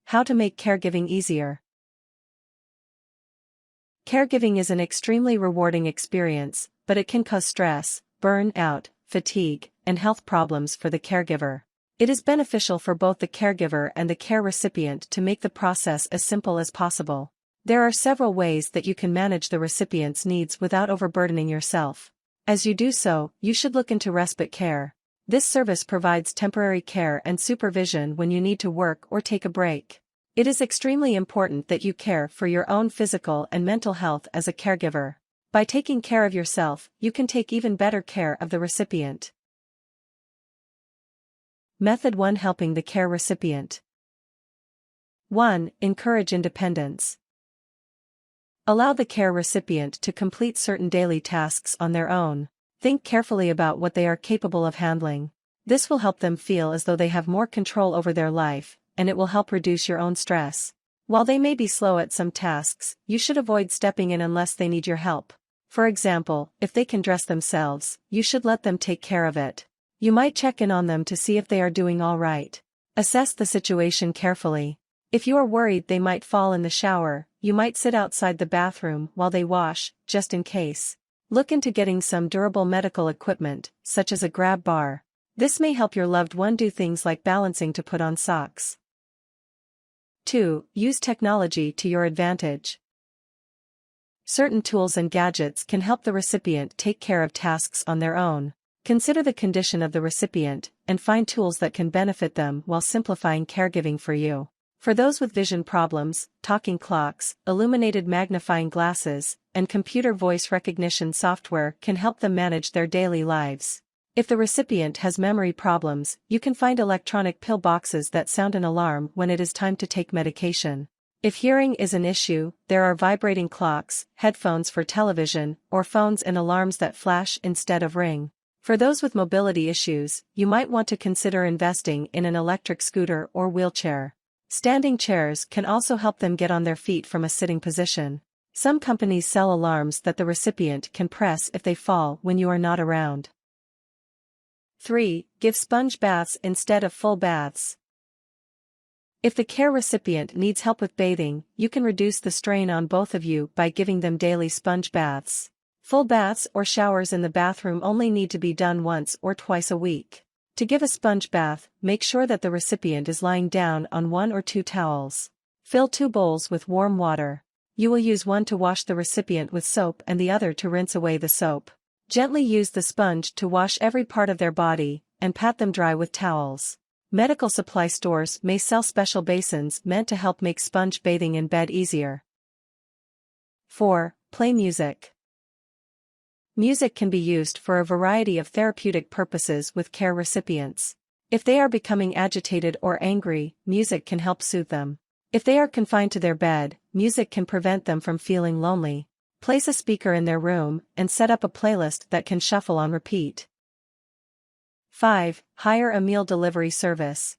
How to make caregiving easier. Caregiving is an extremely rewarding experience, but it can cause stress, burnout, fatigue, and health problems for the caregiver. It is beneficial for both the caregiver and the care recipient to make the process as simple as possible. There are several ways that you can manage the recipient's needs without overburdening yourself. As you do so, you should look into respite care. This service provides temporary care and supervision when you need to work or take a break. It is extremely important that you care for your own physical and mental health as a caregiver. By taking care of yourself, you can take even better care of the recipient. Method 1: Helping the care recipient. 1. Encourage independence. Allow the care recipient to complete certain daily tasks on their own. Think carefully about what they are capable of handling. This will help them feel as though they have more control over their life, and it will help reduce your own stress. While they may be slow at some tasks, you should avoid stepping in unless they need your help. For example, if they can dress themselves, you should let them take care of it. You might check in on them to see if they are doing all right. Assess the situation carefully. If you are worried they might fall in the shower, you might sit outside the bathroom while they wash, just in case. Look into getting some durable medical equipment, such as a grab bar. This may help your loved one do things like balancing to put on socks. 2. Use technology to your advantage. Certain tools and gadgets can help the recipient take care of tasks on their own. Consider the condition of the recipient, and find tools that can benefit them while simplifying caregiving for you. For those with vision problems, talking clocks, illuminated magnifying glasses, and computer voice recognition software can help them manage their daily lives. If the recipient has memory problems, you can find electronic pill boxes that sound an alarm when it is time to take medication. If hearing is an issue, there are vibrating clocks, headphones for television, or phones and alarms that flash instead of ring. For those with mobility issues, you might want to consider investing in an electric scooter or wheelchair. Standing chairs can also help them get on their feet from a sitting position. Some companies sell alarms that the recipient can press if they fall when you are not around. 3. Give sponge baths instead of full baths. If the care recipient needs help with bathing, you can reduce the strain on both of you by giving them daily sponge baths. Full baths or showers in the bathroom only need to be done once or twice a week. To give a sponge bath, make sure that the recipient is lying down on 1 or 2 towels. Fill 2 bowls with warm water. You will use one to wash the recipient with soap and the other to rinse away the soap. Gently use the sponge to wash every part of their body, and pat them dry with towels. Medical supply stores may sell special basins meant to help make sponge bathing in bed easier. 4. Play music. Music can be used for a variety of therapeutic purposes with care recipients. If they are becoming agitated or angry, music can help soothe them. If they are confined to their bed, music can prevent them from feeling lonely. Place a speaker in their room, and set up a playlist that can shuffle on repeat. 5. Hire a meal delivery service.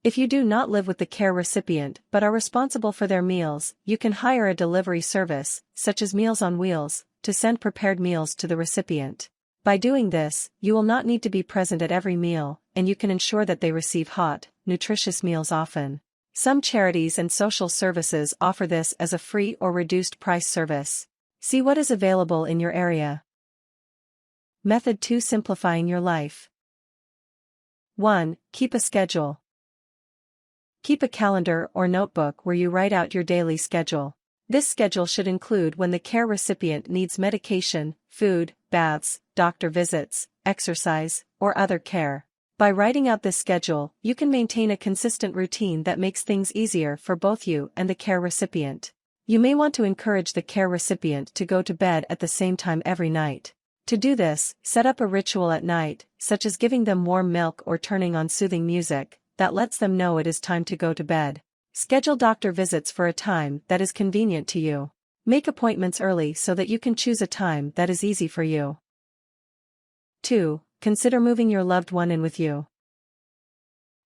If you do not live with the care recipient but are responsible for their meals, you can hire a delivery service, such as Meals on Wheels, to send prepared meals to the recipient. By doing this, you will not need to be present at every meal, and you can ensure that they receive hot, nutritious meals often. Some charities and social services offer this as a free or reduced price service. See what is available in your area. Method 2: Simplifying your life. 1. Keep a schedule. Keep a calendar or notebook where you write out your daily schedule. This schedule should include when the care recipient needs medication, food, baths, doctor visits, exercise, or other care. By writing out this schedule, you can maintain a consistent routine that makes things easier for both you and the care recipient. You may want to encourage the care recipient to go to bed at the same time every night. To do this, set up a ritual at night, such as giving them warm milk or turning on soothing music, that lets them know it is time to go to bed. Schedule doctor visits for a time that is convenient to you. Make appointments early so that you can choose a time that is easy for you. 2. Consider moving your loved one in with you.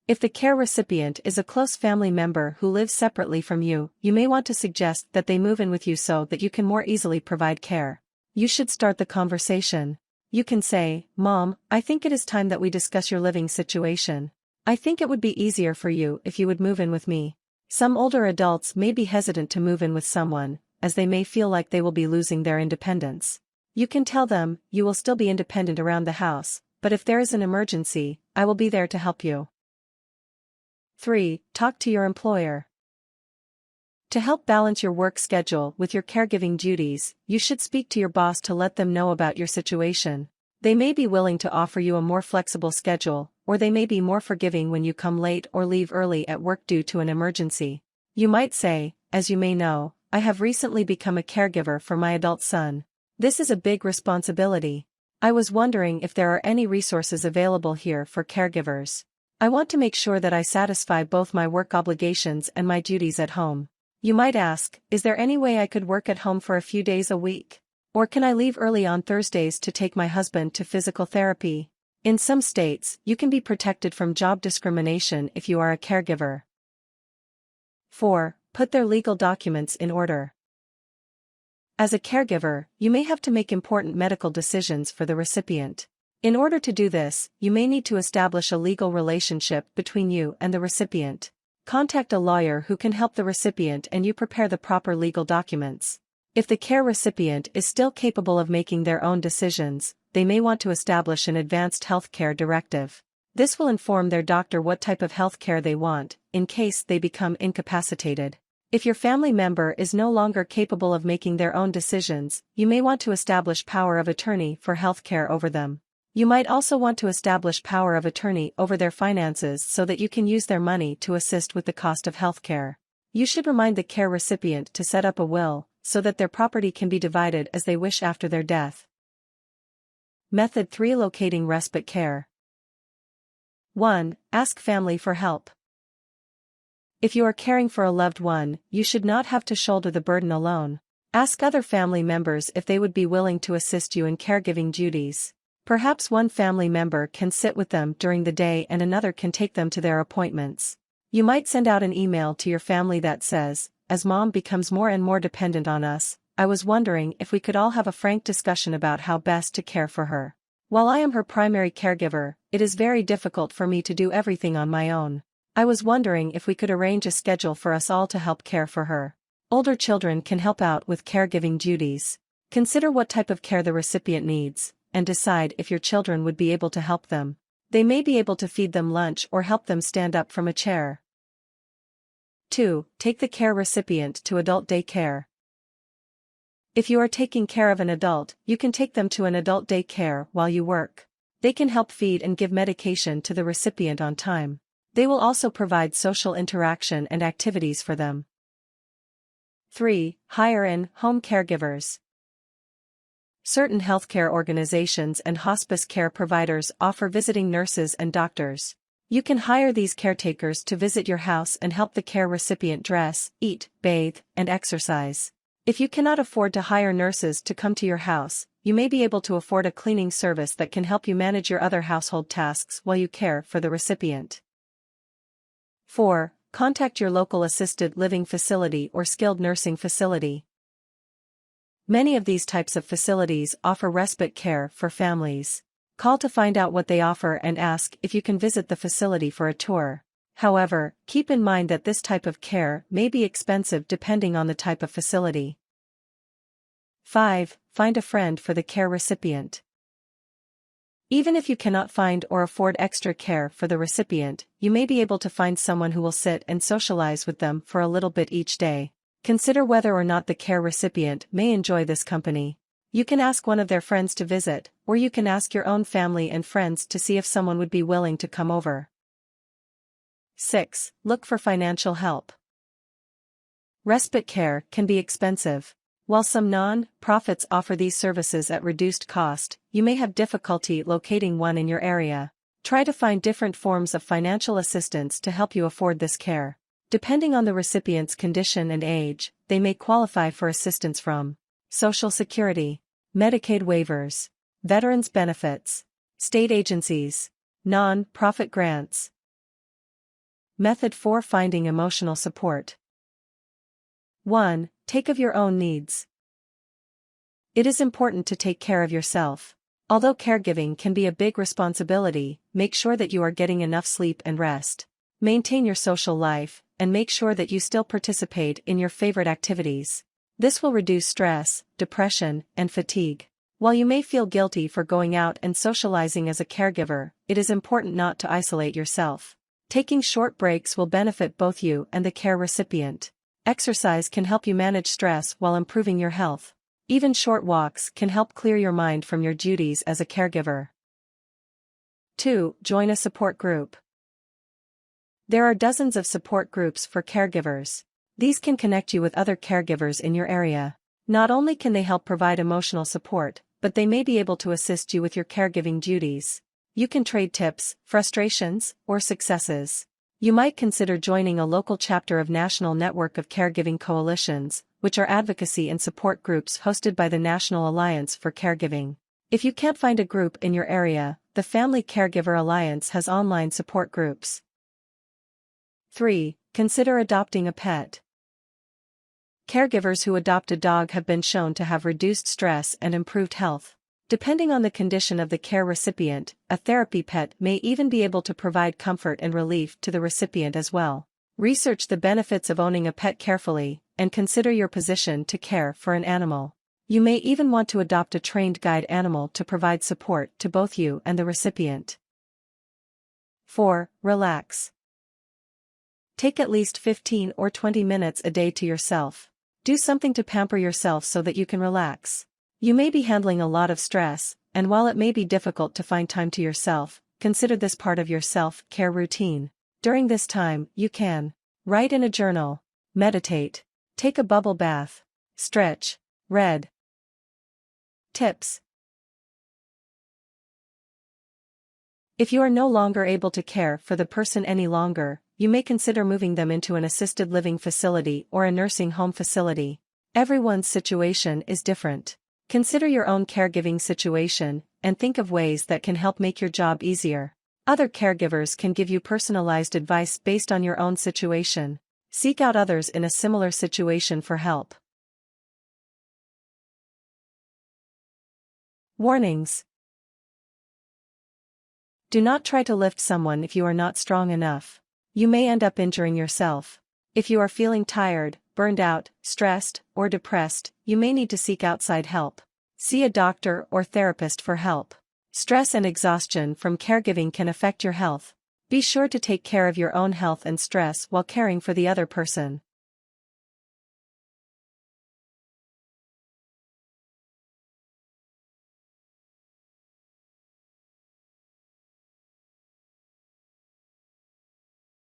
If the care recipient is a close family member who lives separately from you, you may want to suggest that they move in with you so that you can more easily provide care. You should start the conversation. You can say, "Mom, I think it is time that we discuss your living situation. I think it would be easier for you if you would move in with me. Some older adults may be hesitant to move in with someone, as they may feel like they will be losing their independence. You can tell them, you will still be independent around the house, but if there is an emergency, I will be there to help you. 3. Talk to your employer. To help balance your work schedule with your caregiving duties, you should speak to your boss to let them know about your situation. They may be willing to offer you a more flexible schedule, or they may be more forgiving when you come late or leave early at work due to an emergency. You might say, as you may know, I have recently become a caregiver for my adult son. This is a big responsibility. I was wondering if there are any resources available here for caregivers. I want to make sure that I satisfy both my work obligations and my duties at home. You might ask, is there any way I could work at home for a few days a week? Or can I leave early on Thursdays to take my husband to physical therapy? In some states, you can be protected from job discrimination if you are a caregiver. 4. Put their legal documents in order. As a caregiver, you may have to make important medical decisions for the recipient. In order to do this, you may need to establish a legal relationship between you and the recipient. Contact a lawyer who can help the recipient and you prepare the proper legal documents. If the care recipient is still capable of making their own decisions, they may want to establish an advanced healthcare directive. This will inform their doctor what type of healthcare they want, in case they become incapacitated. If your family member is no longer capable of making their own decisions, you may want to establish power of attorney for healthcare over them. You might also want to establish power of attorney over their finances so that you can use their money to assist with the cost of healthcare. You should remind the care recipient to set up a will, so that their property can be divided as they wish after their death. Method 3. Locating respite care. 1. Ask family for help. If you are caring for a loved one, you should not have to shoulder the burden alone. Ask other family members if they would be willing to assist you in caregiving duties. Perhaps one family member can sit with them during the day and another can take them to their appointments. You might send out an email to your family that says, as mom becomes more and more dependent on us, I was wondering if we could all have a frank discussion about how best to care for her. While I am her primary caregiver, it is very difficult for me to do everything on my own. I was wondering if we could arrange a schedule for us all to help care for her. Older children can help out with caregiving duties. Consider what type of care the recipient needs, and decide if your children would be able to help them. They may be able to feed them lunch or help them stand up from a chair. 2. Take the care recipient to adult day care. If you are taking care of an adult, you can take them to an adult day care while you work. They can help feed and give medication to the recipient on time. They will also provide social interaction and activities for them. 3. Hire in-home caregivers. Certain healthcare organizations and hospice care providers offer visiting nurses and doctors. You can hire these caretakers to visit your house and help the care recipient dress, eat, bathe, and exercise. If you cannot afford to hire nurses to come to your house, you may be able to afford a cleaning service that can help you manage your other household tasks while you care for the recipient. 4. Contact your local assisted living facility or skilled nursing facility. Many of these types of facilities offer respite care for families. Call to find out what they offer and ask if you can visit the facility for a tour. However, keep in mind that this type of care may be expensive depending on the type of facility. 5. Find a friend for the care recipient. Even if you cannot find or afford extra care for the recipient, you may be able to find someone who will sit and socialize with them for a little bit each day. Consider whether or not the care recipient may enjoy this company. You can ask one of their friends to visit, or you can ask your own family and friends to see if someone would be willing to come over. 6. Look for financial help. Respite care can be expensive. While some non-profits offer these services at reduced cost, you may have difficulty locating one in your area. Try to find different forms of financial assistance to help you afford this care. Depending on the recipient's condition and age, they may qualify for assistance from Social Security, Medicaid waivers, veterans benefits, state agencies, non-profit grants. Method 4. Finding emotional support. 1. Take of your own needs. It is important to take care of yourself. Although caregiving can be a big responsibility, make sure that you are getting enough sleep and rest. Maintain your social life, and make sure that you still participate in your favorite activities. This will reduce stress, depression, and fatigue. While you may feel guilty for going out and socializing as a caregiver, it is important not to isolate yourself. Taking short breaks will benefit both you and the care recipient. Exercise can help you manage stress while improving your health. Even short walks can help clear your mind from your duties as a caregiver. 2. Join a support group. There are dozens of support groups for caregivers. These can connect you with other caregivers in your area. Not only can they help provide emotional support, but they may be able to assist you with your caregiving duties. You can trade tips, frustrations, or successes. You might consider joining a local chapter of National Network of Caregiving Coalitions, which are advocacy and support groups hosted by the National Alliance for Caregiving. If you can't find a group in your area, the Family Caregiver Alliance has online support groups. 3. Consider adopting a pet. Caregivers who adopt a dog have been shown to have reduced stress and improved health. Depending on the condition of the care recipient, a therapy pet may even be able to provide comfort and relief to the recipient as well. Research the benefits of owning a pet carefully, and consider your position to care for an animal. You may even want to adopt a trained guide animal to provide support to both you and the recipient. 4. Relax. Take at least 15 or 20 minutes a day to yourself. Do something to pamper yourself so that you can relax. You may be handling a lot of stress, and while it may be difficult to find time to yourself, consider this part of your self-care routine. During this time, you can write in a journal, meditate, take a bubble bath, stretch, read. Tips. If you are no longer able to care for the person any longer, you may consider moving them into an assisted living facility or a nursing home facility. Everyone's situation is different. Consider your own caregiving situation, and think of ways that can help make your job easier. Other caregivers can give you personalized advice based on your own situation. Seek out others in a similar situation for help. Warnings. Do not try to lift someone if you are not strong enough. You may end up injuring yourself. If you are feeling tired, burned out, stressed, or depressed, you may need to seek outside help. See a doctor or therapist for help. Stress and exhaustion from caregiving can affect your health. Be sure to take care of your own health and stress while caring for the other person.